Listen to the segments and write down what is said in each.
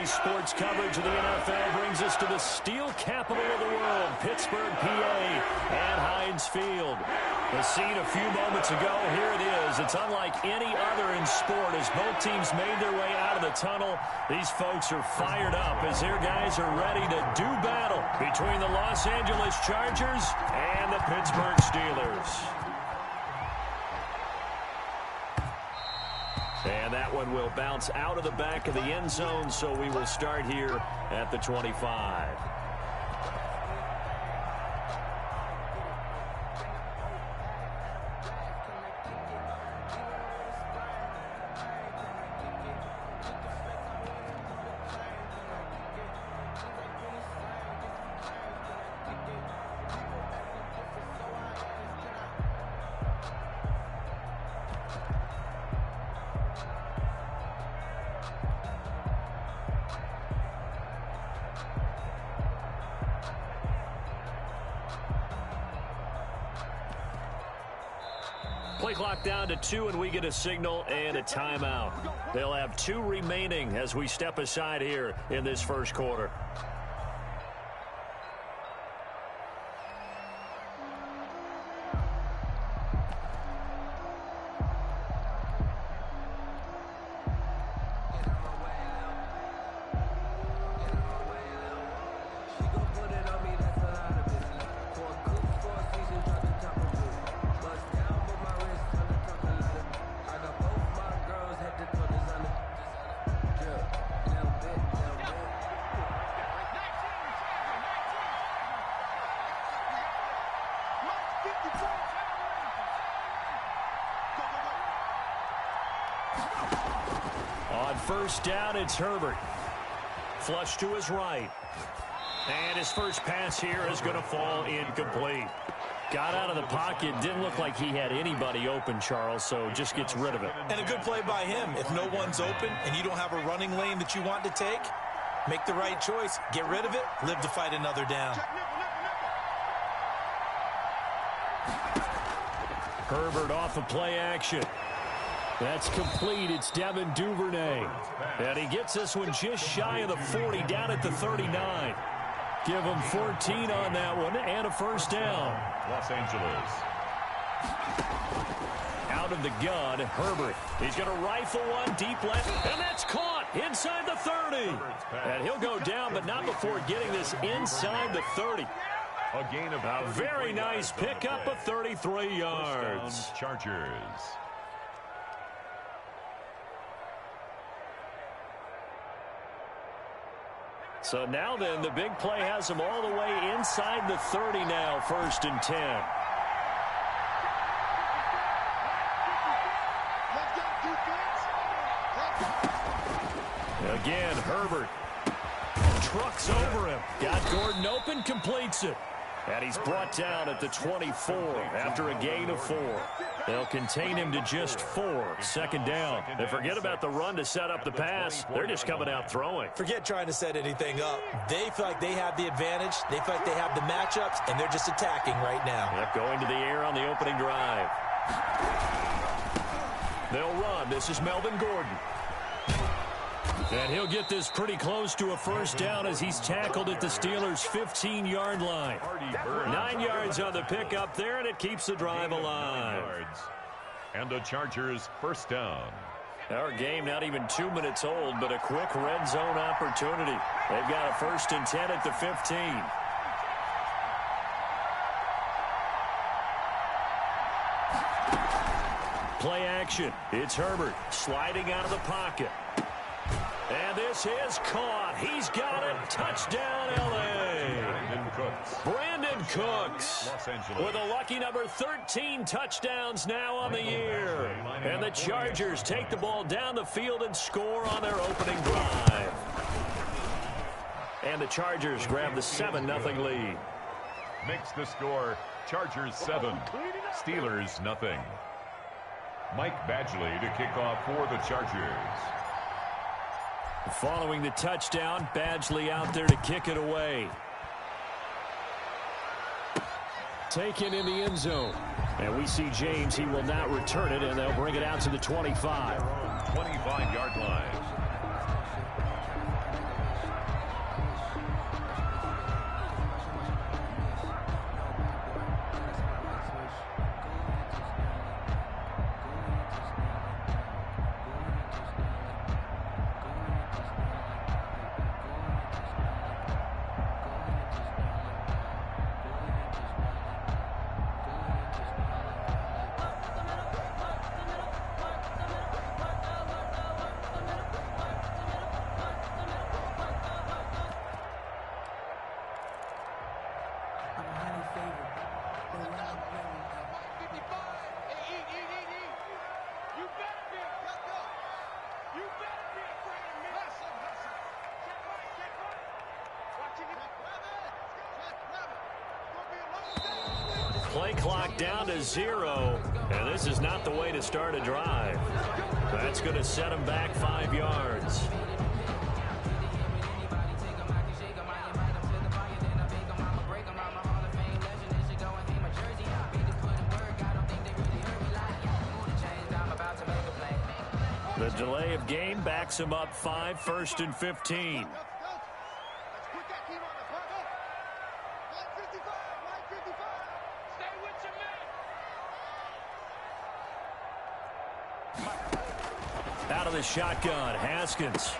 Today's sports coverage of the NFL brings us to the steel capital of the world, Pittsburgh, PA, and Heinz Field. The scene a few moments ago, here it is. It's unlike any other in sport as both teams made their way out of the tunnel. These folks are fired up as their guys are ready to do battle between the Los Angeles Chargers and the Pittsburgh Steelers. And that one will bounce out of the back of the end zone, so we will start here at the 25. Play clock down to 2, and we get a signal and a timeout. They'll have 2 remaining as we step aside here in this first quarter. On first down, it's Herbert. Flush to his right. And his first pass here is going to fall incomplete. Got out of the pocket. Didn't look like he had anybody open, Charles, so just gets rid of it. And a good play by him. If no one's open and you don't have a running lane that you want to take, make the right choice. Get rid of it. Live to fight another down. Herbert off of play action. That's complete. It's Devin Duvernay. And he gets this one just shy of the 40, down at the 39. Give him 14 on that one and a first down. Los Angeles. Out of the gun, Herbert. He's going to rifle one deep left, and that's caught inside the 30. And he'll go down, but not before getting this inside the 30. A gain of a very nice pickup of 33 yards. Chargers. So now then, the big play has them all the way inside the 30 now, 1st and 10. Again, Herbert trucks over him. Got Gordon open, completes it. And he's brought down at the 24 after a gain of 4. They'll contain him to just 4. 2nd down. And forget about the run to set up the pass. They're just coming out throwing. Forget trying to set anything up. They feel like they have the advantage. They feel like they have the matchups, and they're just attacking right now. Yep, going to the air on the opening drive. They'll run. This is Melvin Gordon. And he'll get this pretty close to a first down as he's tackled at the Steelers' 15-yard line. 9 yards on the pickup there, and it keeps the drive alive. And the Chargers' first down. Our game not even 2 minutes old, but a quick red zone opportunity. They've got a 1st and 10 at the 15. Play action. It's Herbert sliding out of the pocket. And this is caught. He's got it. Touchdown, L.A. Brandon Cooks with a lucky number 13 touchdowns now on the year. And the Chargers take the ball down the field and score on their opening drive. And the Chargers grab the 7-0 lead. Makes the score Chargers 7, Steelers nothing. Mike Badgley to kick off for the Chargers. Following the touchdown, Badgley out there to kick it away. Taken in the end zone. And we see James, he will not return it, and they'll bring it out to the 25. 25-yard line. play clock down to 0, and this is not the way to start a drive. That's going to set them back 5 yards. The delay of game backs him up 5, 1st and 15. Out of the shotgun, Haskins.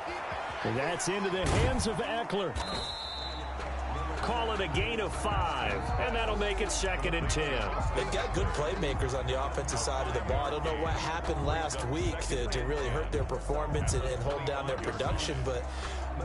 And that's into the hands of Eckler. Call it a gain of 5, and that'll make it 2nd and 10. They've got good playmakers on the offensive side of the ball. I don't know what happened last week to really hurt their performance and hold down their production, but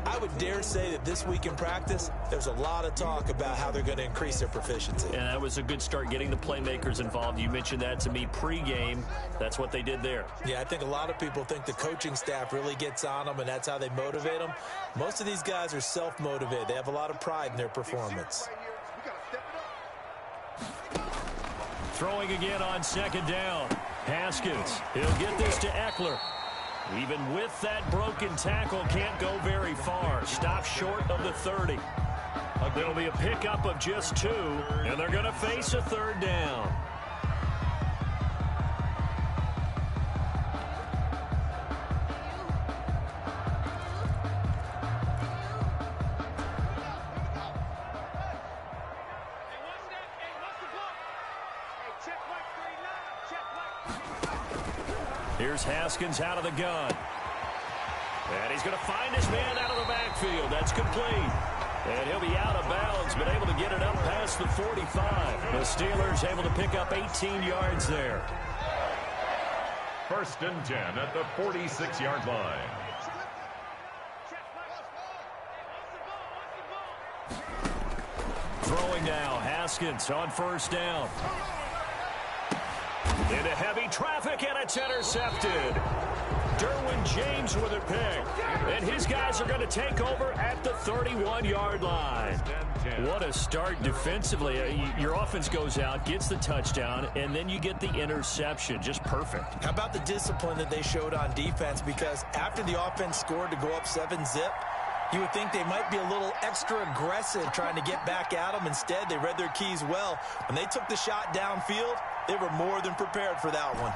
I would dare say that this week in practice, there's a lot of talk about how they're going to increase their proficiency. And that was a good start, getting the playmakers involved. You mentioned that to me pregame. That's what they did there. Yeah, I think a lot of people think the coaching staff really gets on them, and that's how they motivate them. Most of these guys are self-motivated. They have a lot of pride in their performance. Throwing again on 2nd down. Haskins, he'll get this to Eckler. Even with that broken tackle, can't go very far. Stop short of the 30. There'll be a pickup of just 2, and they're going to face a 3rd down. Here's Haskins out of the gun. And he's going to find his man out of the backfield. That's complete. And he'll be out of bounds, but able to get it up past the 45. The Steelers able to pick up 18 yards there. 1st and 10 at the 46-yard line. Throwing now, Haskins on 1st down. Into heavy traffic, and it's intercepted. Derwin James with a pick. And his guys are going to take over at the 31-yard line. What a start defensively. Your offense goes out, gets the touchdown, and then you get the interception. Just perfect. How about the discipline that they showed on defense? Because after the offense scored to go up 7-zip, you would think they might be a little extra aggressive trying to get back at them. Instead, they read their keys well. When they took the shot downfield, they were more than prepared for that one.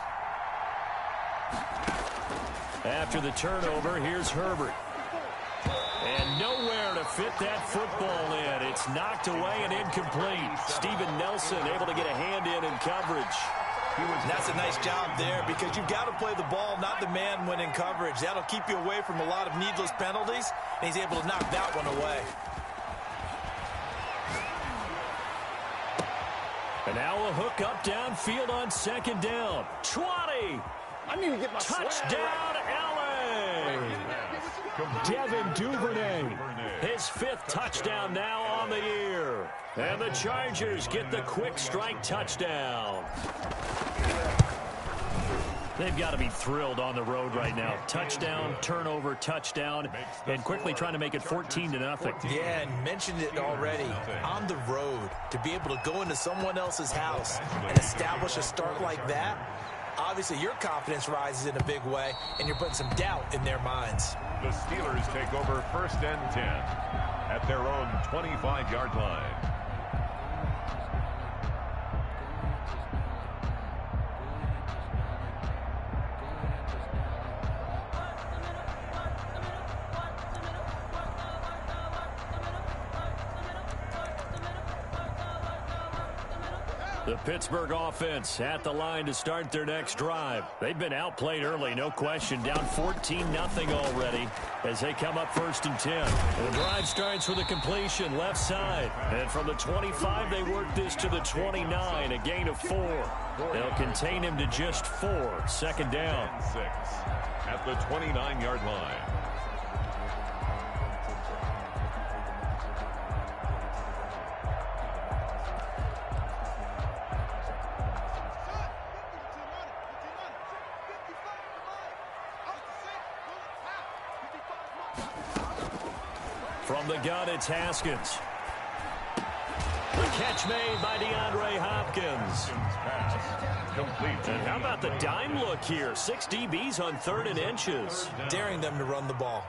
After the turnover, here's Herbert. And nowhere to fit that football in. It's knocked away and incomplete. Steven Nelson able to get a hand in coverage. And that's a nice job there, because you've got to play the ball, not the man when in coverage. That'll keep you away from a lot of needless penalties, and he's able to knock that one away. And now a hook up downfield on 2nd down. 20. I need to get my touchdown, LA. Devin Duvernay. His 5th touchdown now on the year. And the Chargers get the quick strike touchdown. They've got to be thrilled on the road right now. Touchdown, turnover, touchdown, and quickly trying to make it 14-0. Yeah, and mentioned it already. On the road, to be able to go into someone else's house and establish a start like that, obviously your confidence rises in a big way, and you're putting some doubt in their minds. The Steelers take over 1st and 10 at their own 25-yard line. The Pittsburgh offense at the line to start their next drive. They've been outplayed early, no question. Down 14-0 already as they come up 1st and 10. And the drive starts with a completion left side. And from the 25, they work this to the 29, a gain of 4. They'll contain him to just 4. 2nd down. 6 at the 29-yard line. From the gun, it's Haskins. The catch made by DeAndre Hopkins. And how about the dime look here? 6 DBs on 3rd and inches. Daring them to run the ball.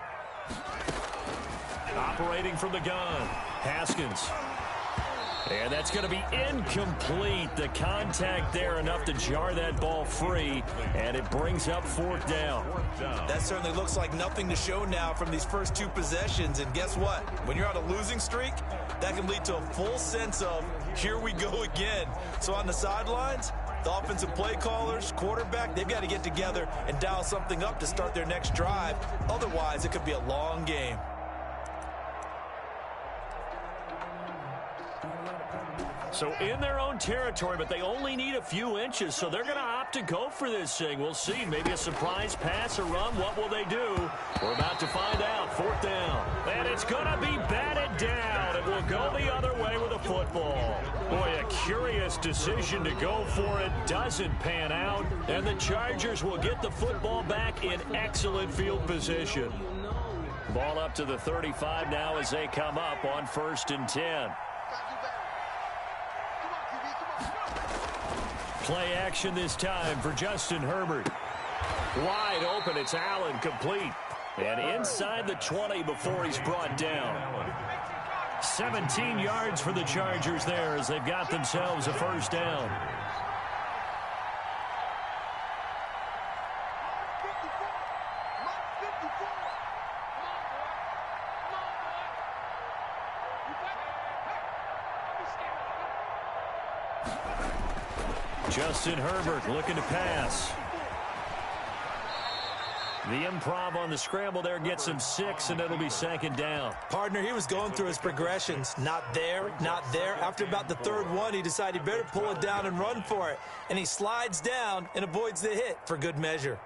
Operating from the gun. Haskins. And that's going to be incomplete. The contact there enough to jar that ball free, and it brings up 4th down. That certainly looks like nothing to show now from these first 2 possessions. And guess what? When you're on a losing streak, that can lead to a full sense of, here we go again. So on the sidelines, the offensive play callers, quarterback, they've got to get together and dial something up to start their next drive. Otherwise, it could be a long game. So in their own territory, but they only need a few inches, so they're going to opt to go for this thing. We'll see. Maybe a surprise pass or run. What will they do? We're about to find out. 4th down. And it's going to be batted down. It will go the other way with a football. Boy, a curious decision to go for it. Doesn't pan out. And the Chargers will get the football back in excellent field position. Ball up to the 35 now as they come up on 1st and 10. Play action this time for Justin Herbert. Wide open, it's Allen, complete. And inside the 20 before he's brought down. 17 yards for the Chargers there as they've got themselves a 1st down. Justin Herbert looking to pass. The improv on the scramble there gets him 6, and it'll be 2nd down. Partner, he was going through his progressions. Not there, not there. After about the 3rd one, he decided he better pull it down and run for it. And he slides down and avoids the hit for good measure.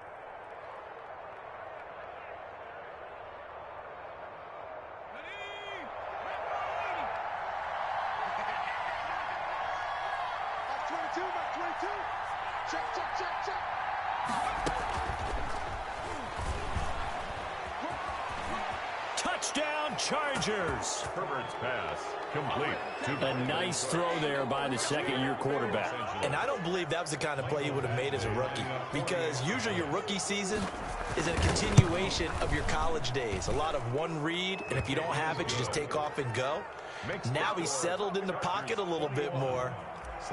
Touchdown, Chargers. Herbert's pass complete. A nice throw there by the 2nd-year quarterback. And I don't believe that was the kind of play he would have made as a rookie, because usually your rookie season is a continuation of your college days. A lot of one read, and if you don't have it, you just take off and go. Now he's settled in the pocket a little bit more,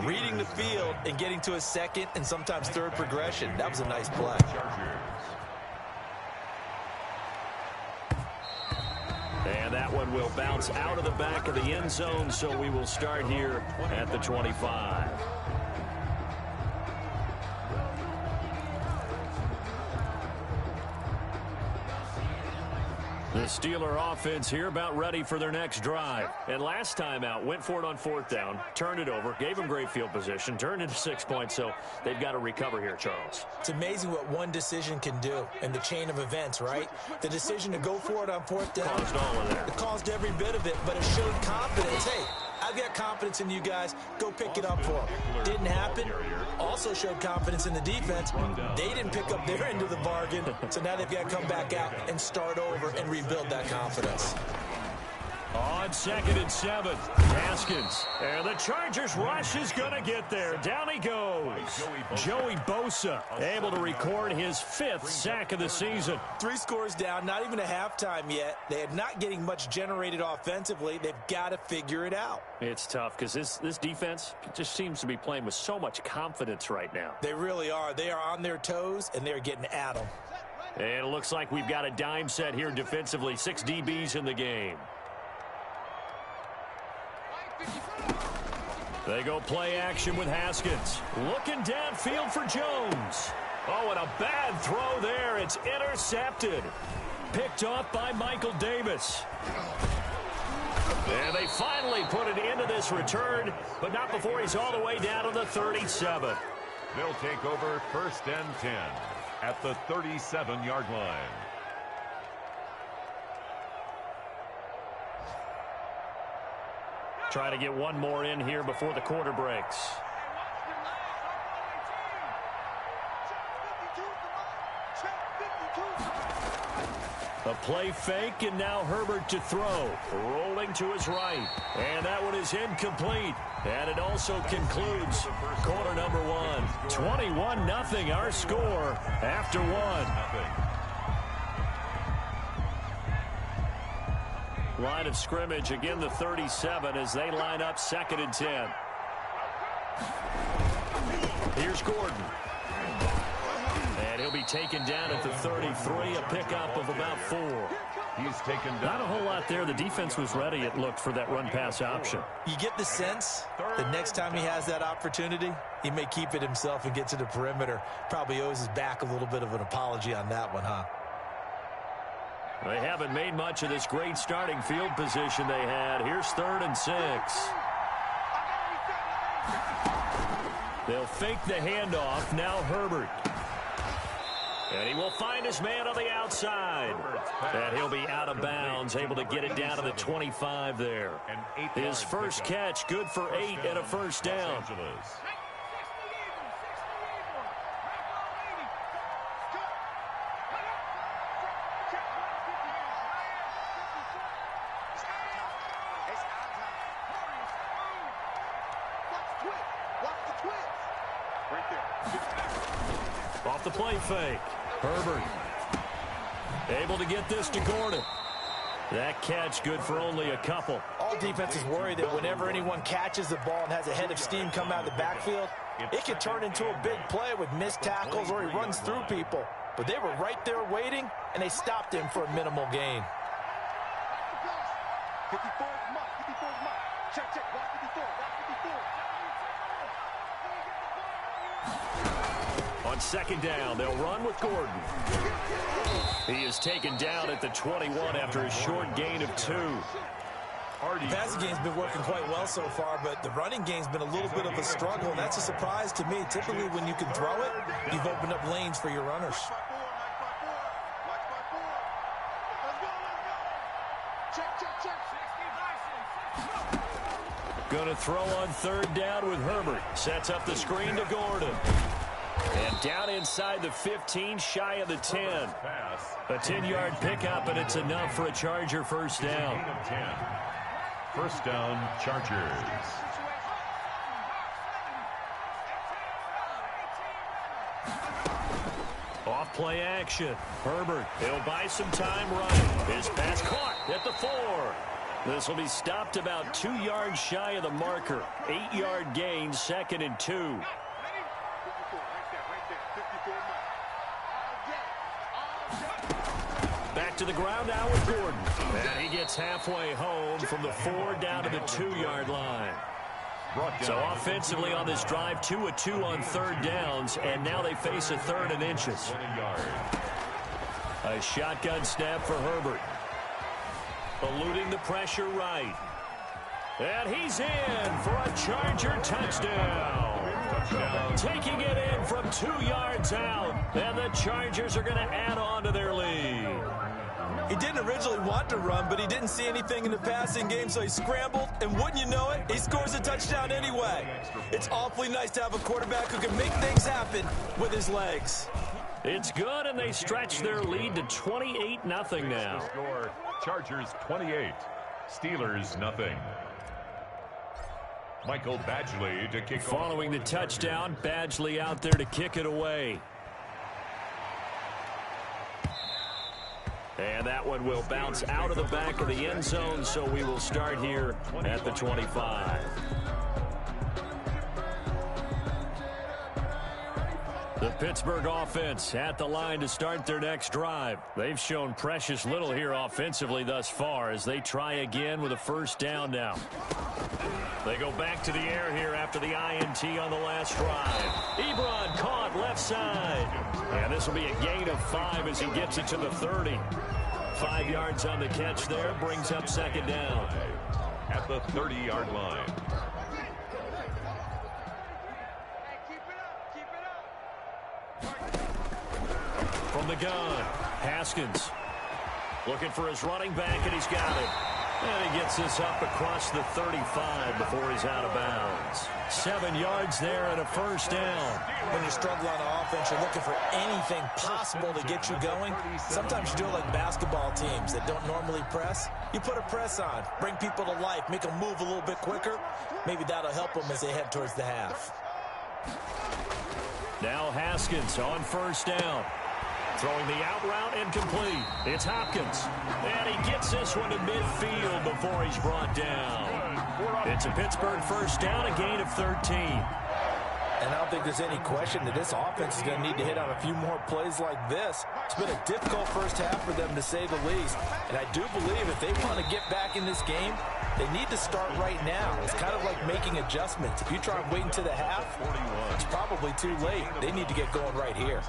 reading the field and getting to his 2nd and sometimes 3rd progression. That was a nice play. And that one will bounce out of the back of the end zone, so we will start here at the 25. The Steeler offense here about ready for their next drive. And last time out, went for it on 4th down, turned it over, gave them great field position, turned into 6 points, so they've got to recover here, Charles. It's amazing what one decision can do in the chain of events, right? The decision to go for it on 4th down. Caused all of that. It caused every bit of it, but it showed confidence. Hey, I've got confidence in you guys. Go pick it up for them. Didn't happen. Also showed confidence in the defense. They didn't pick up their end of the bargain, so now they've got to come back out and start over and rebuild that confidence. On 2nd and 7, Haskins. And the Chargers rush is going to get there. Down he goes. Joey Bosa able to record his 5th sack of the season. 3 scores down, not even a halftime yet. They are not getting much generated offensively. They've got to figure it out. It's tough because this defense just seems to be playing with so much confidence right now. They really are. They are on their toes, and they're getting at them. And it looks like we've got a dime set here defensively. 6 DBs in the game. They go play action with Haskins. Looking downfield for Jones. Oh, and a bad throw there. It's intercepted. Picked off by Michael Davis. And they finally put an end to this return, but not before he's all the way down to the 37. They'll take over 1st and 10 at the 37-yard line. Try to get one more in here before the quarter breaks. A play fake, and now Herbert to throw. Rolling to his right. And that one is incomplete. And it also concludes quarter number one. 21-0 our score after one. Line of scrimmage, again the 37 as they line up 2nd and 10. Here's Gordon. And he'll be taken down at the 33, a pickup of about 4. He's taken down. Not a whole lot there. The defense was ready, it looked, for that run-pass option. You get the sense that next time he has that opportunity, he may keep it himself and get to the perimeter. Probably owes his back a little bit of an apology on that one, huh? They haven't made much of this great starting field position they had. Here's 3rd and 6. They'll fake the handoff. Now Herbert. And he will find his man on the outside. And he'll be out of bounds, able to get it down to the 25 there. His first catch, good for 8 and a first down. Off the play fake. Herbert able to get this to Gordon. That catch good for only a couple. All defenses worry that whenever anyone catches the ball and has a head of steam come out of the backfield, it can turn into a big play with missed tackles or he runs through people. But they were right there waiting, and they stopped him for a minimal gain. 54 is mark. 54 is mark. Check, check. Watch 54. Watch 54. On 2nd down, they'll run with Gordon. He is taken down at the 21 after a short gain of 2. The passing game's been working quite well so far, but the running game's been a little bit of a struggle, and that's a surprise to me. Typically, when you can throw it, you've opened up lanes for your runners. Going to throw on 3rd down with Herbert. Sets up the screen to Gordon. And down inside the 15, shy of the 10. A 10-yard pickup, and it's enough for a Charger first down. First down, Chargers. Off play action. Herbert, he'll buy some time running. His pass caught at the 4. This will be stopped about 2 yards shy of the marker. 8-yard gain, 2nd and 2. Back to the ground now with Gordon. And he gets halfway home from the 4 down to the 2-yard line. So offensively on this drive, 2 of 2 on 3rd downs, and now they face a 3rd and inches. A shotgun snap for Herbert. Eluding the pressure right. And he's in for a Charger touchdown. Taking it in from 2 yards out. And the Chargers are going to add on to their lead. He didn't originally want to run, but he didn't see anything in the passing game, so he scrambled, and wouldn't you know it, he scores a touchdown anyway. It's awfully nice to have a quarterback who can make things happen with his legs. It's good, and they stretch their lead to 28-0 now. Score, Chargers 28, Steelers 0. Michael Badgley to kick off. Following the touchdown, Badgley out there to kick it away. And that one will bounce out of the back of the end zone, so we will start here at the 25. The Pittsburgh offense at the line to start their next drive. They've shown precious little here offensively thus far as they try again with a first down now. They go back to the air here after the INT on the last drive. Ebron caught left side. And this will be a gain of 5 as he gets it to the 30. 5 yards on the catch there, brings up 2nd down. At the 30-yard line. From the gun, Haskins looking for his running back, and he's got it. And he gets this up across the 35 before he's out of bounds. 7 yards there and a first down. When you struggle on offense, you're looking for anything possible to get you going. Sometimes you do it like basketball teams that don't normally press. You put a press on, bring people to life, make them move a little bit quicker. Maybe that'll help them as they head towards the half. Now Haskins on first down. Throwing the out route incomplete. It's Hopkins. And he gets this one to midfield before he's brought down. It's a Pittsburgh first down, a gain of 13. And I don't think there's any question that this offense is going to need to hit on a few more plays like this. It's been a difficult first half for them, to say the least. And I do believe if they want to get back in this game, they need to start right now. It's kind of like making adjustments. If you try waiting to the half, it's probably too late. They need to get going right here.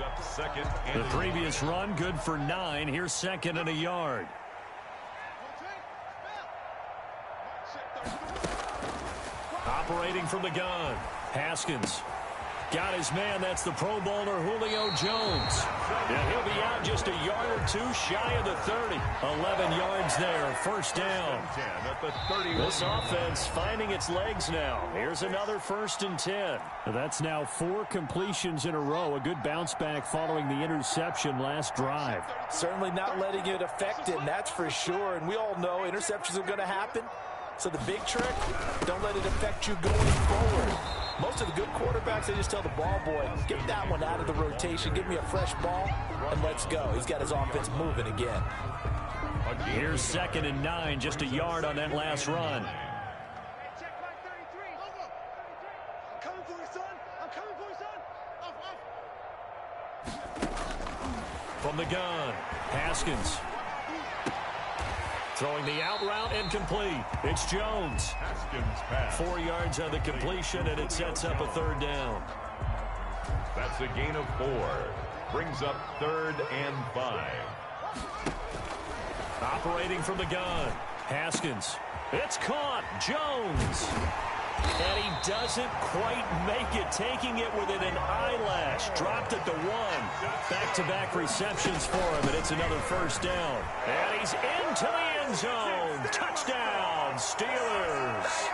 The previous run, good for 9. Here's second and a yard. Operating from the gun, Haskins. Got his man, that's the Pro Bowler Julio Jones. And he'll be out just a yard or two shy of the 30. 11 yards there, first down. This offense finding its legs now. Here's another 1st and 10. That's now 4 completions in a row. A good bounce back following the interception last drive. Certainly not letting it affect him, that's for sure. And we all know interceptions are going to happen. So the big trick, don't let it affect you going forward. Most of the good quarterbacks, they just tell the ball boy, get that one out of the rotation, give me a fresh ball, and let's go. He's got his offense moving again. Here's 2nd and 9, just a yard on that last run. Check back 33. I'm coming for you, son. I'm coming for you, son. From the gun, Haskins. Throwing the out route incomplete. It's Jones. Haskins pass. 4 yards on the completion, and it sets up a 3rd down. That's a gain of 4. Brings up 3rd and 5. Operating from the gun, Haskins. It's caught. Jones. And he doesn't quite make it, taking it within an eyelash. Dropped at the 1. Back-to-back receptions for him, and it's another first down. And he's into the end zone. Touchdown, Steelers.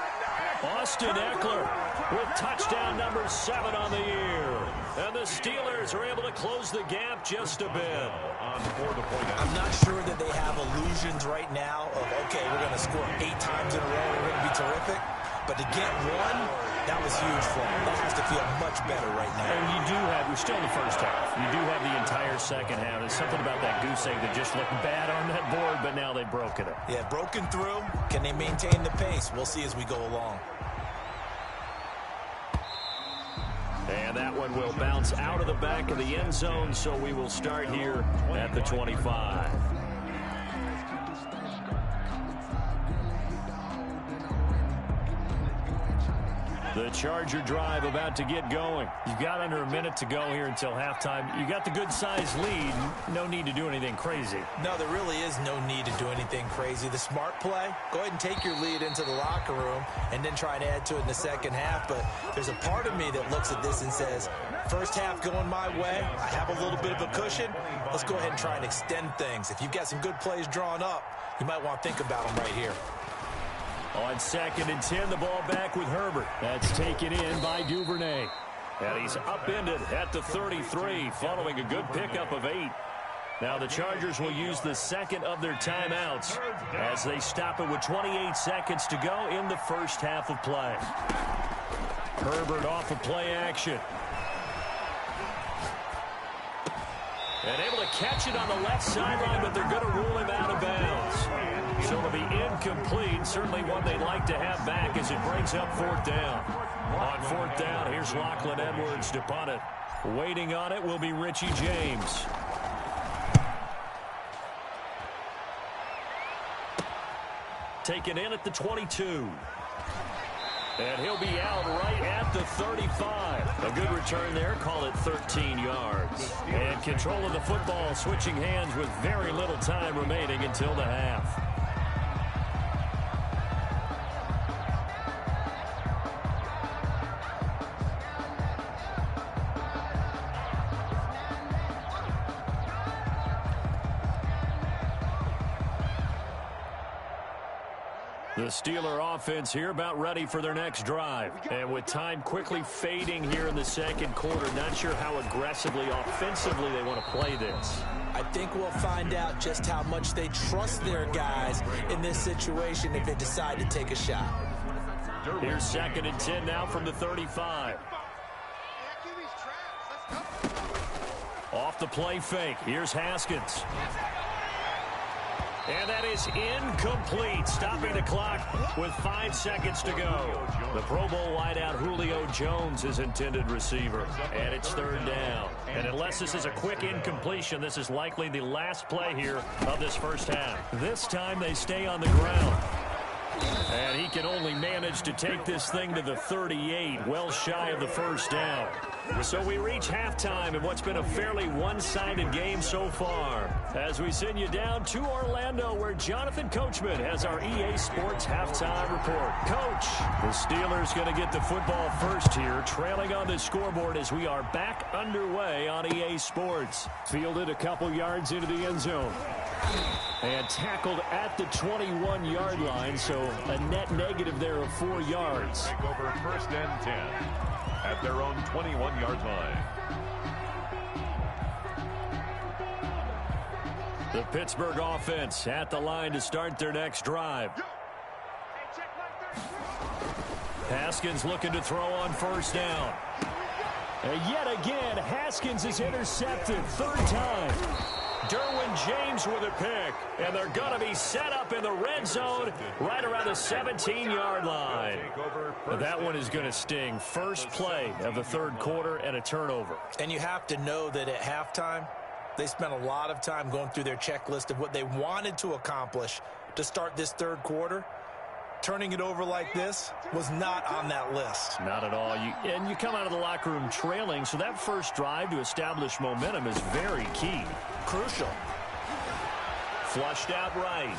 Austin Eckler with touchdown number 7 on the year. And the Steelers are able to close the gap just a bit. I'm not sure that they have illusions right now of, okay, we're going to score 8 times in a row. We're going to be terrific. But to get 1, that was huge for them. That has to feel much better right now. And you do have, we're still in the first half. You do have the entire second half. There's something about that goose egg that just looked bad on that board, but now they've broken it. Yeah, broken through. Can they maintain the pace? We'll see as we go along. And that one will bounce out of the back of the end zone, so we will start here at the 25. The Charger drive about to get going. You've got under a minute to go here until halftime. You got the good-sized lead. No need to do anything crazy. No, there really is no need to do anything crazy. The smart play, go ahead and take your lead into the locker room and then try and add to it in the second half. But there's a part of me that looks at this and says, first half going my way, I have a little bit of a cushion. Let's go ahead and try and extend things. If you've got some good plays drawn up, you might want to think about them right here. On 2nd and 10, the ball back with Herbert. That's taken in by Duvernay. And he's upended at the 33, following a good pickup of 8. Now the Chargers will use the second of their timeouts as they stop it with 28 seconds to go in the first half of play. Herbert off of play action. And able to catch it on the left sideline, but they're going to rule him out of bounds. So it'll be incomplete. Certainly one they'd like to have back as it brings up 4th down. On 4th down, here's Lachlan Edwards to punt it. Waiting on it will be Richie James. Taken in at the 22. And he'll be out right at the 35. A good return there. Call it 13 yards. And control of the football switching hands with very little time remaining until the half. The Steeler offense here about ready for their next drive. And with time quickly fading here in the second quarter, not sure how aggressively, offensively they want to play this. I think we'll find out just how much they trust their guys in this situation if they decide to take a shot. Here's 2nd and 10 now from the 35. Off the play fake. Here's Haskins. And that is incomplete, stopping the clock with 5 seconds to go. The Pro Bowl wideout Julio Jones is intended receiver, and it's 3rd down. And unless this is a quick incompletion, this is likely the last play here of this first half. This time they stay on the ground. And he can only manage to take this thing to the 38, well shy of the first down. So we reach halftime in what's been a fairly one-sided game so far. As we send you down to Orlando, where Jonathan Coachman has our EA Sports halftime report. Coach, the Steelers going to get the football first here, trailing on the scoreboard as we are back underway on EA Sports. Fielded a couple yards into the end zone. And tackled at the 21-yard line, so a net negative there of 4 yards. Take over 1st and 10 at their own 21-yard line. The Pittsburgh offense at the line to start their next drive. Haskins looking to throw on 1st down. And yet again, Haskins is intercepted 3rd time. Derwin James with a pick, and they're going to be set up in the red zone right around the 17-yard line. That one is going to sting. First play of the 3rd quarter and a turnover. And you have to know that at halftime, they spent a lot of time going through their checklist of what they wanted to accomplish to start this 3rd quarter. Turning it over like this was not on that list. Not at all. And you come out of the locker room trailing, so that first drive to establish momentum is very key. Crucial. Flushed out right.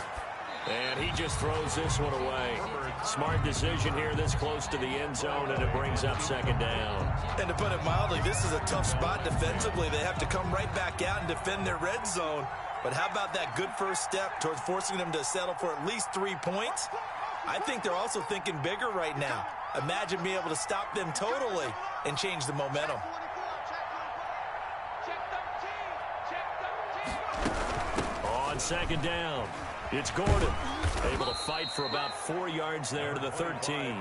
And he just throws this one away. Smart decision here this close to the end zone, and it brings up 2nd down. And to put it mildly, this is a tough spot defensively. They have to come right back out and defend their red zone. But how about that good first step towards forcing them to settle for at least 3 points? I think they're also thinking bigger right now. Imagine being able to stop them totally and change the momentum. On 2nd down, it's Gordon. Able to fight for about 4 yards there to the 13.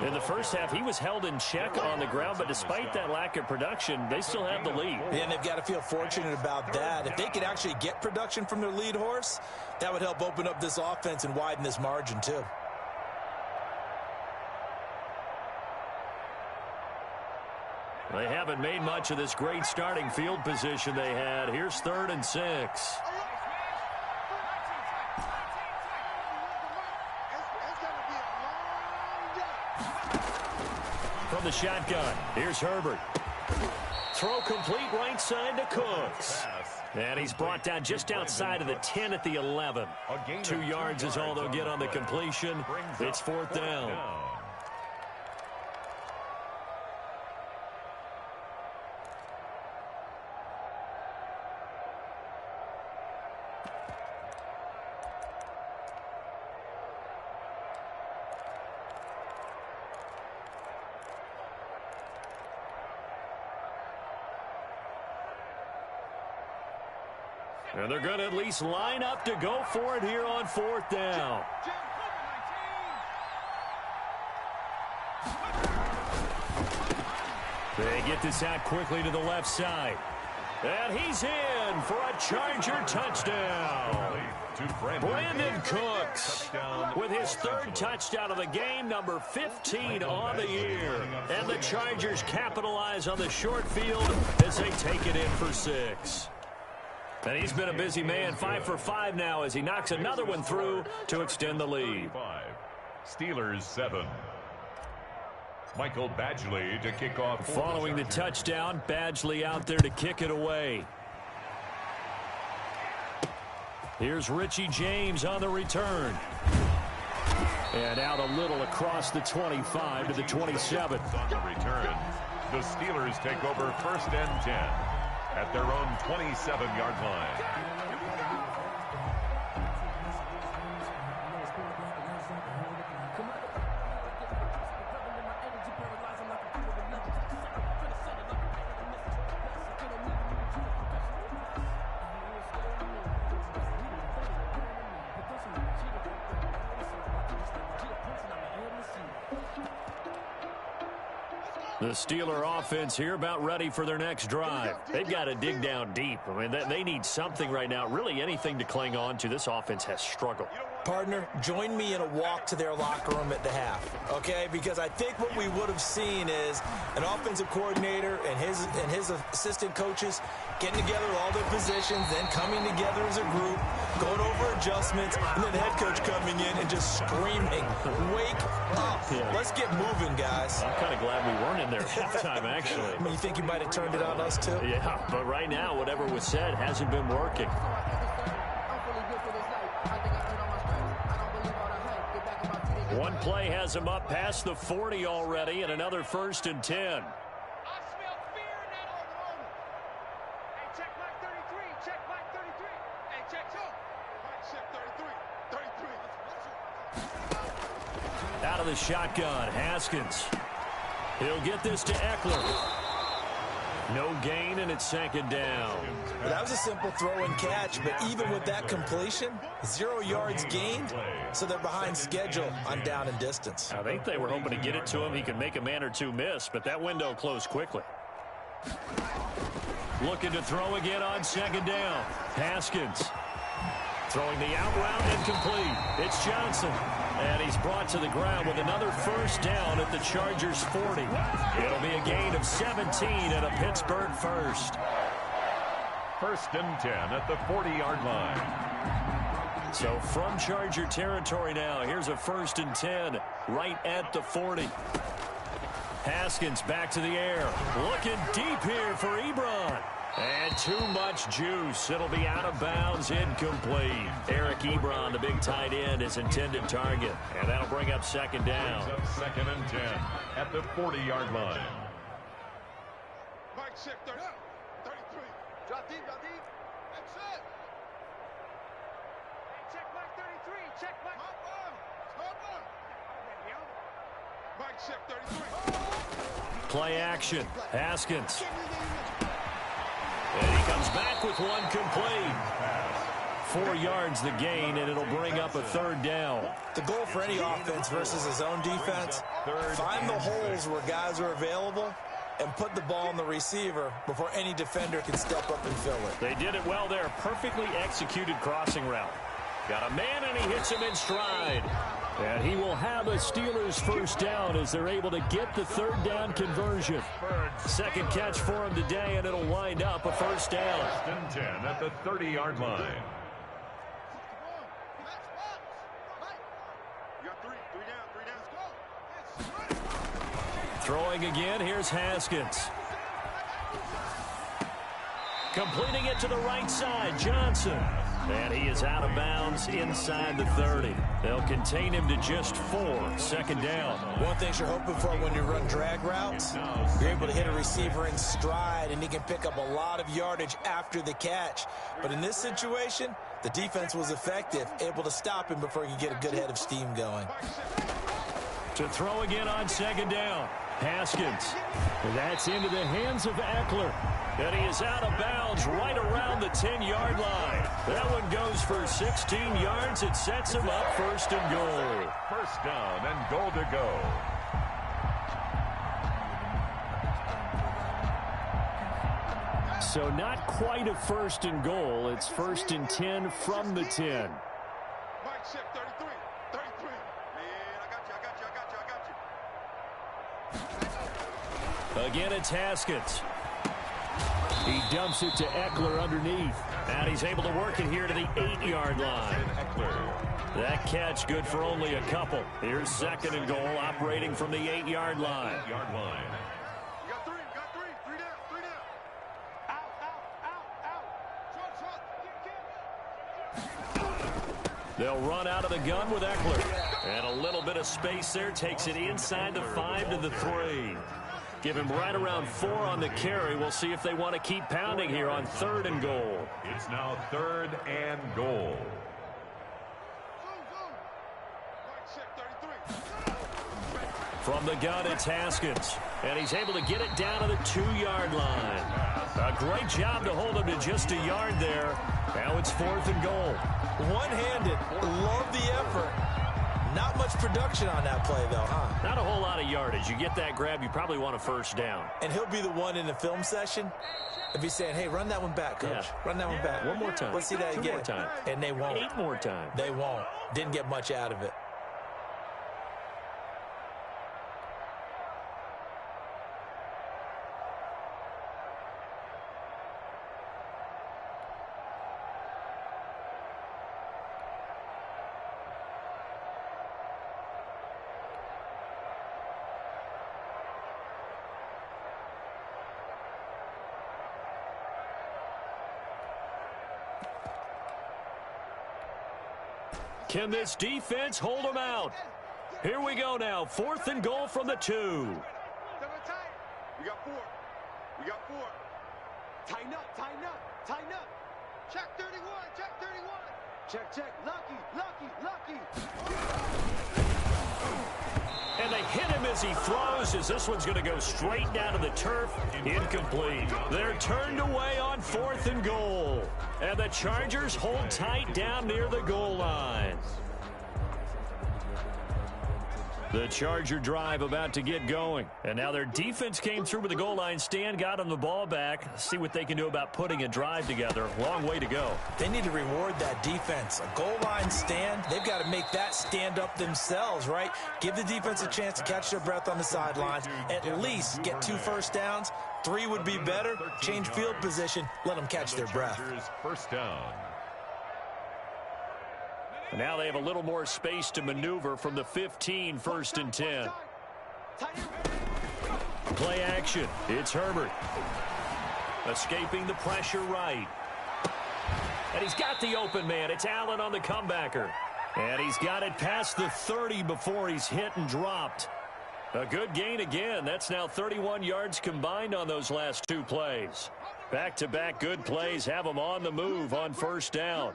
In the first half, he was held in check on the ground, but despite that lack of production, they still have the lead. And they've got to feel fortunate about that. If they could actually get production from their lead horse, that would help open up this offense and widen this margin too. They haven't made much of this great starting field position they had. Here's 3rd and 6. From the shotgun, here's Herbert. Throw complete right side to Cooks. And he's brought down just outside of the 10 at the 11. 2 yards is all they'll get on the completion. It's 4th down. And they're going to at least line up to go for it here on 4th down. They get this out quickly to the left side. And he's in for a Charger touchdown. Brandon Cooks with his 3rd touchdown of the game, number 15 on the year. And the Chargers capitalize on the short field as they take it in for 6. And he's been a busy man, 5 for 5 now as he knocks another one through to extend the lead. Steelers 7. Michael Badgley to kick off. Following the touchdown, Badgley out there to kick it away. Here's Richie James on the return. And out a little across the 25 to the 27. On the return, the Steelers take over 1st and 10 at their own 27-yard line. The Steeler offense here about ready for their next drive. They've got to dig down deep. I mean, they need something right now, really anything to cling on to. This offense has struggled. Partner, join me in a walk to their locker room at the half, okay? Because I think what we would have seen is an offensive coordinator and his assistant coaches getting together all their positions, then coming together as a group, going over adjustments, and then the head coach coming in and just screaming, "Wake up. Let's get moving, guys." I'm kind of glad we weren't in there at halftime, actually. I mean, you think you might have turned it on us, too? Yeah, but right now, whatever was said hasn't been working. One play has him up past the 40 already, and another 1st and 10. I smell fear in that Oklahoma. Hey, check Mike 33. Check Mike 33. Hey, check two. Mike check 33. 33. Out of the shotgun, Haskins. He'll get this to Eckler. No gain, and it's 2nd down. Well, that was a simple throw and catch, but even with that completion, 0 yards gained, so they're behind schedule on down and distance. I think they were hoping to get it to him. He could make a man or two miss, but that window closed quickly. Looking to throw again on 2nd down. Haskins throwing the out route incomplete. It's Johnson. And he's brought to the ground with another 1st down at the Chargers' 40. It'll be a gain of 17 and a Pittsburgh 1st. 1st and 10 at the 40-yard line. So from Charger territory now, here's a 1st and 10 right at the 40. Haskins back to the air. Looking deep here for Ebron. And too much juice. It'll be out of bounds, incomplete. Eric Ebron, the big tight end, his intended target. And that'll bring up 2nd down. Brings up 2nd and 10 at the 40-yard line. Mike check 33. Drop deep, drop deep. That's it. Hey, check Mike 33. Check Mike. Mike check 33. Play action. Haskins. And he comes back with one complete. 4 yards the gain, and it'll bring up a 3rd down. The goal for any offense versus his own defense, find the holes where guys are available and put the ball in the receiver before any defender can step up and fill it. They did it well there. Perfectly executed crossing route. Got a man, and he hits him in stride. And he will have a Steelers 1st down as they're able to get the 3rd down conversion. 2nd catch for him today, and it'll wind up a 1st down. 1st and 10 at the 30-yard line. You got three down. Throwing again, here's Haskins. Completing it to the right side, Johnson. And he is out of bounds inside the 30. They'll contain him to just 4. 2nd down. One thing you're hoping for when you run drag routes, you're able to hit a receiver in stride, and he can pick up a lot of yardage after the catch. But in this situation, the defense was effective, able to stop him before he could get a good head of steam going. To throw again on 2nd down. Haskins. And that's into the hands of Eckler. And he is out of bounds right around the 10-yard line. That one goes for 16 yards. It sets him up 1st and goal. 1st down and goal to go. So not quite a 1st and goal. It's 1st and 10 from the 10. Mike check 33. 33. Man, I got you. Again, it's Haskins. He dumps it to Eckler underneath. And he's able to work it here to the 8-yard line. That catch good for only a couple. Here's 2nd and goal, operating from the 8-yard line. You got three. Three down. Out. They'll run out of the gun with Eckler. And a little bit of space there takes it inside the 5 to the 3. Give him right around 4 on the carry. We'll see if they want to keep pounding here on 3rd and goal. It's now 3rd and goal. From the gun, it's Haskins. And he's able to get it down to the 2-yard line. A great job to hold him to just a yard there. Now it's 4th and goal. One-handed, love the effort. Not much production on that play, though, huh? Not a whole lot of yardage. You get that grab, you probably want a first down. And he'll be the one in the film session if he's saying, hey, run that one back, coach. Yeah. Run that one back. One more time. Let's see that again. 2 more times. And they won't. 8 more times. They won't. Didn't get much out of it. Can this defense hold them out? Here we go now. 4th and goal from the 2. We got 4. We got 4. Tighten up, tighten up, tighten up. Check 31, check 31. Check, check. Lucky, lucky, lucky. And they hit him as he throws, as this one's going to go straight down to the turf. Incomplete. They're turned away on 4th and goal. And the Chargers hold tight down near the goal line. The Charger drive about to get going. And now their defense came through with the goal line stand, got them the ball back. See what they can do about putting a drive together. Long way to go. They need to reward that defense. A goal line stand, they've got to make that stand up themselves, right? Give the defense a chance to catch their breath on the sidelines. At least get 2 first downs. 3 would be better. Change field position. Let them catch their breath. First down. And now they have a little more space to maneuver from the 15, 1st and 10. Play action. It's Herbert. Escaping the pressure right. And he's got the open man. It's Allen on the comebacker. And he's got it past the 30 before he's hit and dropped. A good gain again. That's now 31 yards combined on those last 2 plays. Back-to-back good plays have them on the move on 1st down.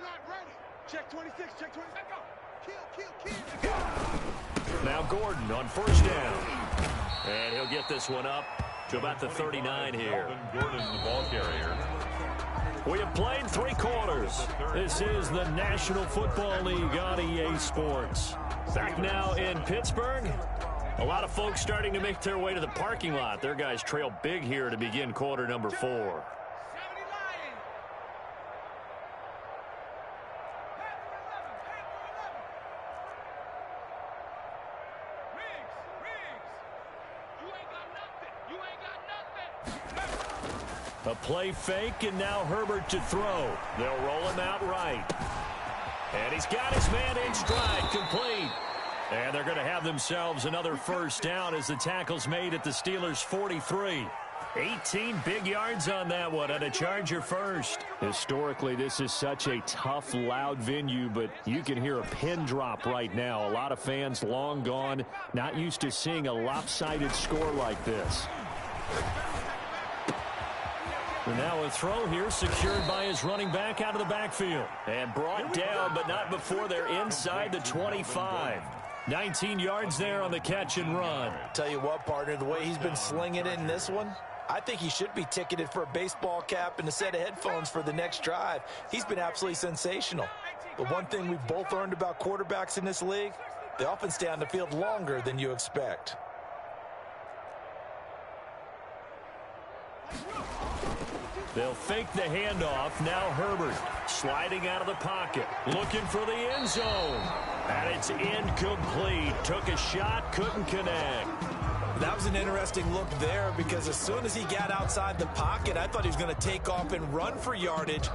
Check 26, check 26. Kill. Now Gordon on 1st down. And he'll get this one up to about the 39 here. Gordon, the ball carrier. We have played 3 quarters. This is the National Football League on EA Sports. Back now in Pittsburgh. A lot of folks starting to make their way to the parking lot. Their guys trail big here to begin quarter number 4. A play fake, and now Herbert to throw. They'll roll him out right. And he's got his man in stride, complete. And they're going to have themselves another first down as the tackle's made at the Steelers' 43. 18 big yards on that one, and a Charger first. Historically, this is such a tough, loud venue, but you can hear a pin drop right now. A lot of fans long gone, not used to seeing a lopsided score like this. And now a throw here secured by his running back out of the backfield. And brought down, but not before they're inside the 25. 19 yards there on the catch and run. Tell you what, partner, the way he's been slinging it in this one, I think he should be ticketed for a baseball cap and a set of headphones for the next drive. He's been absolutely sensational. But one thing we've both learned about quarterbacks in this league, they often stay on the field longer than you expect. They'll fake the handoff. Now Herbert sliding out of the pocket, looking for the end zone. And it's incomplete. Took a shot, couldn't connect. That was an interesting look there because as soon as he got outside the pocket, I thought he was going to take off and run for yardage.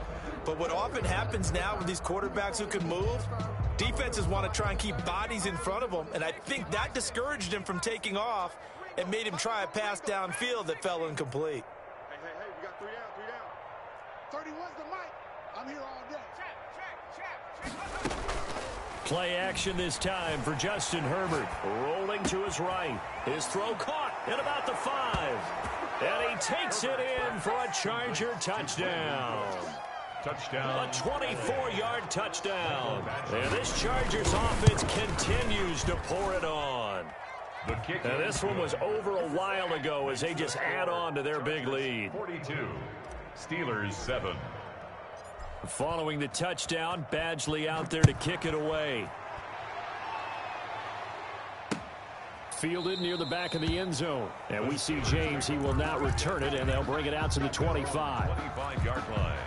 But what often happens now with these quarterbacks who can move, defenses want to try and keep bodies in front of them. And I think that discouraged him from taking off and made him try a pass downfield that fell incomplete. Hey, we got 3 down, 3 down. 31's the mic. I'm here all day. Check. Play action this time for Justin Herbert. Rolling to his right. His throw caught at about the 5. And he takes it in for a Charger touchdown. Touchdown. A 24-yard touchdown. And this Chargers offense continues to pour it on. The kick. And this one was over a while ago as they just add on to their big lead. 42. Steelers 7. Following the touchdown, Badgley out there to kick it away. fielded near the back of the end zone. And we see James. He will not return it, and they'll bring it out to the 25. 25-yard line.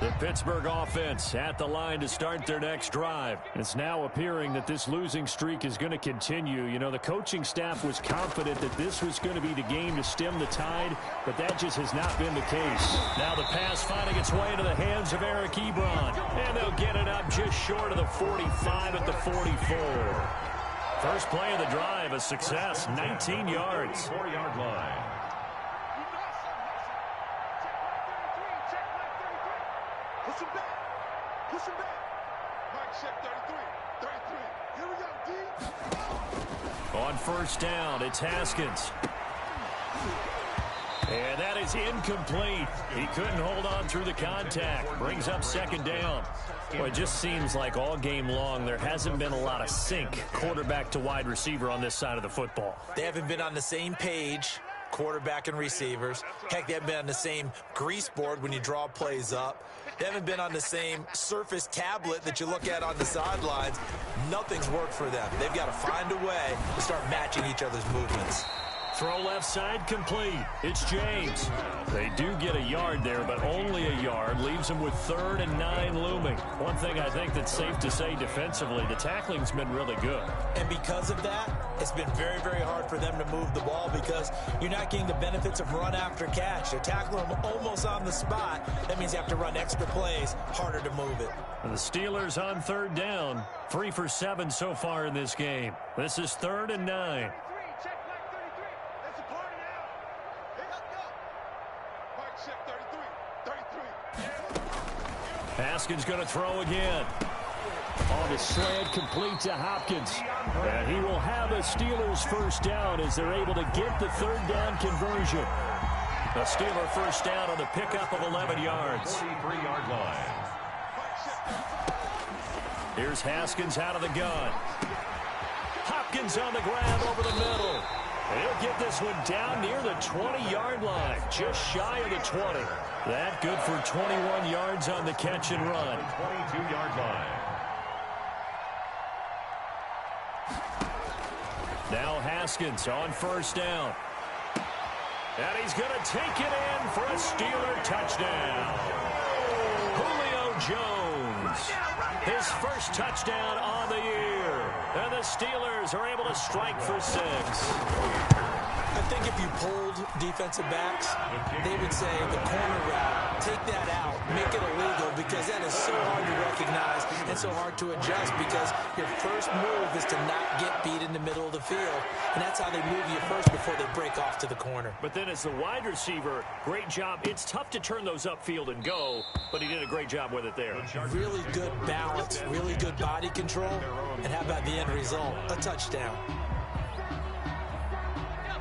The Pittsburgh offense at the line to start their next drive. It's now appearing that this losing streak is going to continue. You know, the coaching staff was confident that this was going to be the game to stem the tide, but that just has not been the case. Now the pass finding its way into the hands of Eric Ebron, and they'll get it up just short of the 45 at the 44. First play of the drive, a success, 19 yards. 4-yard line. Push him back. Push him back. Mike, check 33. 33. Here we go, D. On first down, it's Haskins. And that is incomplete. He couldn't hold on through the contact. Brings up second down. Well, it just seems like all game long there hasn't been a lot of sync quarterback to wide receiver on this side of the football. They haven't been on the same page, quarterback and receivers. Heck, they haven't been on the same grease board when you draw plays up. They haven't been on the same surface tablet that you look at on the sidelines. Nothing's worked for them. They've got to find a way to start matching each other's movements. Throw left side complete. It's James. They do get a yard there, but only a yard. Leaves them with 3rd and 9 looming. One thing I think that's safe to say defensively, the tackling's been really good. And because of that, it's been very, very hard for them to move the ball because you're not getting the benefits of run after catch. They're tackling them almost on the spot. That means you have to run extra plays, harder to move it. And the Steelers on 3rd down. 3 for 7 so far in this game. This is 3rd and 9. Haskins going to throw again. On the slant, complete to Hopkins. And he will have a Steelers first down as they're able to get the 3rd down conversion. A Steeler first down on the pickup of 11 yards. 43-yard line. Here's Haskins out of the gun. Hopkins on the grab over the middle. And he'll get this one down near the 20-yard line, just shy of the 20. That good for 21 yards on the catch and run. 22-yard line. Now Haskins on first down. And he's going to take it in for a Steeler touchdown. Julio Jones, his first touchdown on the year. And the Steelers are able to strike for 6. I think if you polled defensive backs, they would say the corner route, take that out, make it illegal, because that is so hard to recognize and so hard to adjust because your first move is to not get beat in the middle of the field. And that's how they move you first before they break off to the corner. But then as the wide receiver, great job. It's tough to turn those upfield and go, but he did a great job with it there. Really good balance, really good body control. And how about the end result? A touchdown.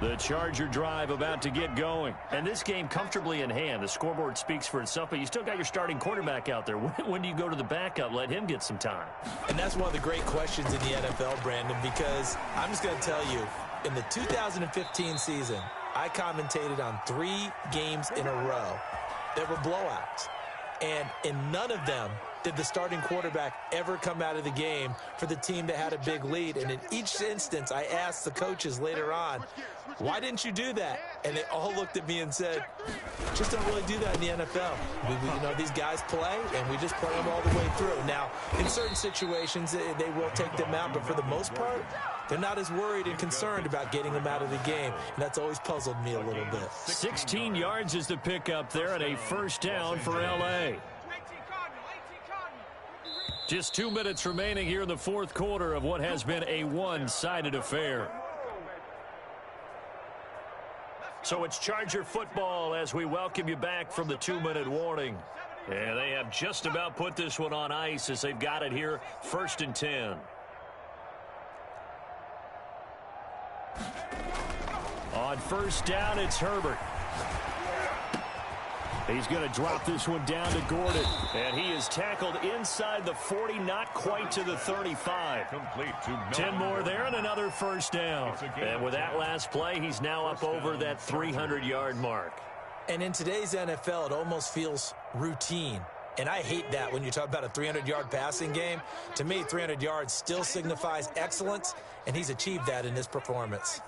The Charger drive about to get going. And this game comfortably in hand. The scoreboard speaks for itself, but you still got your starting quarterback out there. When do you go to the backup? Let him get some time. And that's one of the great questions in the NFL, Brandon, because I'm just going to tell you, in the 2015 season, I commentated on 3 games in a row that were blowouts. And in none of them did the starting quarterback ever come out of the game for the team that had a big lead. And in each instance, I asked the coaches later on, why didn't you do that? And they all looked at me and said, just don't really do that in the NFL. You know, these guys play, and we just play them all the way through. Now, in certain situations, they will take them out, but for the most part, they're not as worried and concerned about getting them out of the game. And that's always puzzled me a little bit. 16 yards is the pickup there and a first down for L.A. Just 2 minutes remaining here in the 4th quarter of what has been a one-sided affair. So it's Charger football as we welcome you back from the 2-minute warning. And they have just about put this one on ice as they've got it here, 1st and 10. On first down, it's Herbert. He's going to drop this one down to Gordon. And he is tackled inside the 40, not quite to the 35. Complete to 10 more there and another first down. And with that last play, he's now up over that 300-yard mark. And in today's NFL, it almost feels routine. And I hate that when you talk about a 300-yard passing game. To me, 300 yards still signifies excellence, and he's achieved that in this performance.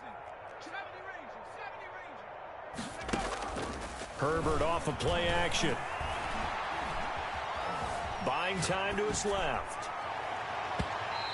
Herbert off of play action. Buying time to his left.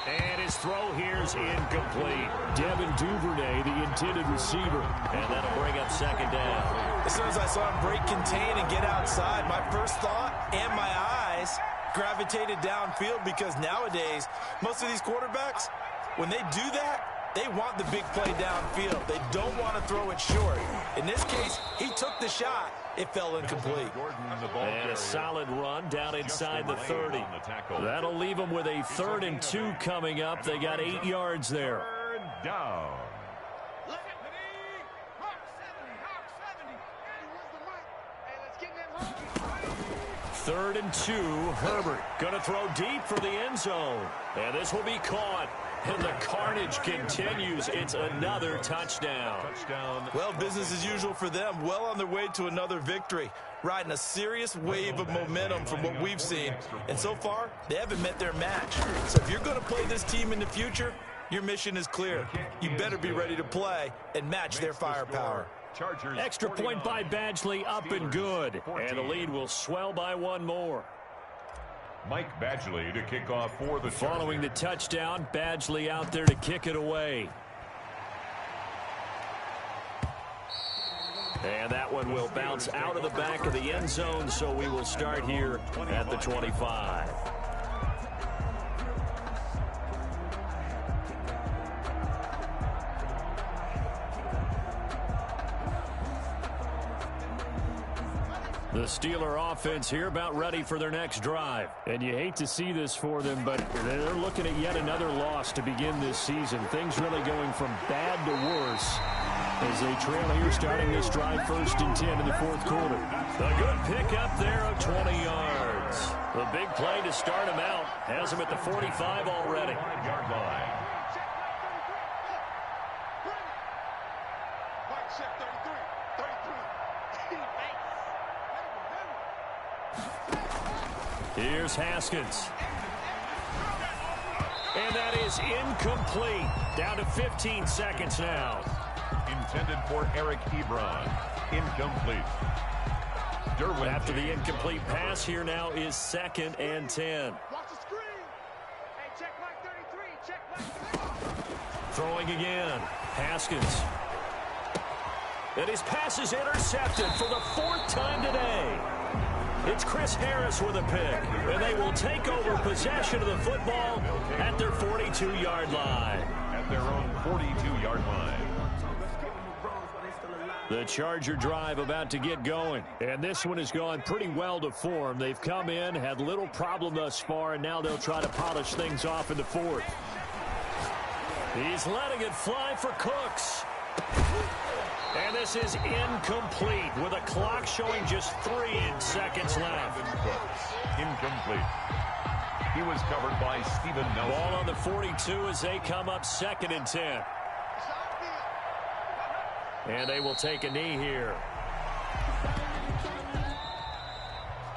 And his throw here's incomplete. Devin Duvernay, the intended receiver. And that'll bring up second down. As soon as I saw him break contain and get outside, my first thought and my eyes gravitated downfield, because nowadays, most of these quarterbacks, when they do that, they want the big play downfield. They don't want to throw it short. In this case, he took the shot. It fell incomplete. And a solid run down inside the 30. That'll leave them with a 3rd and 2 coming up. They got 8 yards there. Third down. 3rd and 2. Herbert going to throw deep for the end zone. And this will be caught. And the carnage continues. It's another touchdown. Well, business as usual for them. Well on their way to another victory. Riding a serious wave of momentum from what we've seen. And so far, they haven't met their match. So if you're going to play this team in the future, your mission is clear. You better be ready to play and match their firepower. Extra point by Badgley, up and good. And the lead will swell by 1 more. Mike Badgley to kick off for the Following the touchdown, Badgley out there to kick it away. And that one will bounce out of the back of the end zone, so we will start here at the 25. The Steeler offense here about ready for their next drive. And you hate to see this for them, but they're looking at yet another loss to begin this season. Things really going from bad to worse as they trail here starting this drive 1st and 10 in the 4th quarter. A good pickup there of 20 yards. The big play to start him out has him at the 45 already. 5-yard line. Here's Haskins. And that is incomplete. Down to 15 seconds now. Intended for Eric Ebron. Incomplete. Derwin After the incomplete pass, here now is 2nd and 10. Watch the screen. Hey, check Mike 33. Check Mike 33. Throwing again. Haskins. And his pass is intercepted for the 4th time today. It's Chris Harris with a pick, and they will take over possession of the football at their 42-yard line. at their own 42-yard line. The Charger drive about to get going, and this one has gone pretty well to form. They've come in, had little problem thus far, and now they'll try to polish things off in the 4th. He's letting it fly for Cooks. And this is incomplete with a clock showing just 3 seconds left. Incomplete. He was covered by Steven Nelson. Ball on the 42 as they come up 2nd and 10. And they will take a knee here.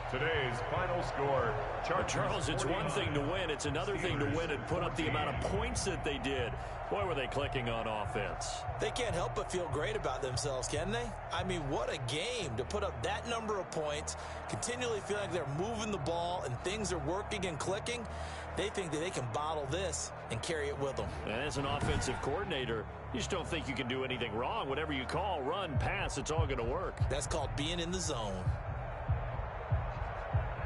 Today's final score. Charles, it's one thing to win. It's another thing to win and put up the amount of points that they did. Boy, were they clicking on offense. They can't help but feel great about themselves, can they? I mean, what a game to put up that number of points, continually feeling like they're moving the ball and things are working and clicking. They think that they can bottle this and carry it with them. And as an offensive coordinator, you just don't think you can do anything wrong. Whatever you call, run, pass, it's all going to work. That's called being in the zone.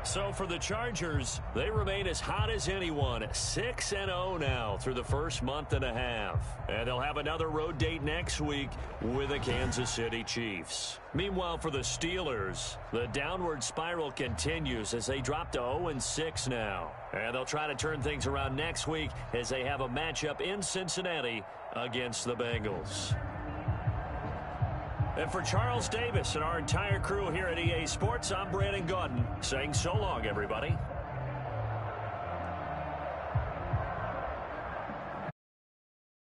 So for the Chargers, they remain as hot as anyone, 6-0 now through the first month and a half. And they'll have another road date next week with the Kansas City Chiefs. Meanwhile, for the Steelers, the downward spiral continues as they drop to 0-6 now. And they'll try to turn things around next week as they have a matchup in Cincinnati against the Bengals. And for Charles Davis and our entire crew here at EA Sports, I'm Brandon Gaudin saying so long, everybody.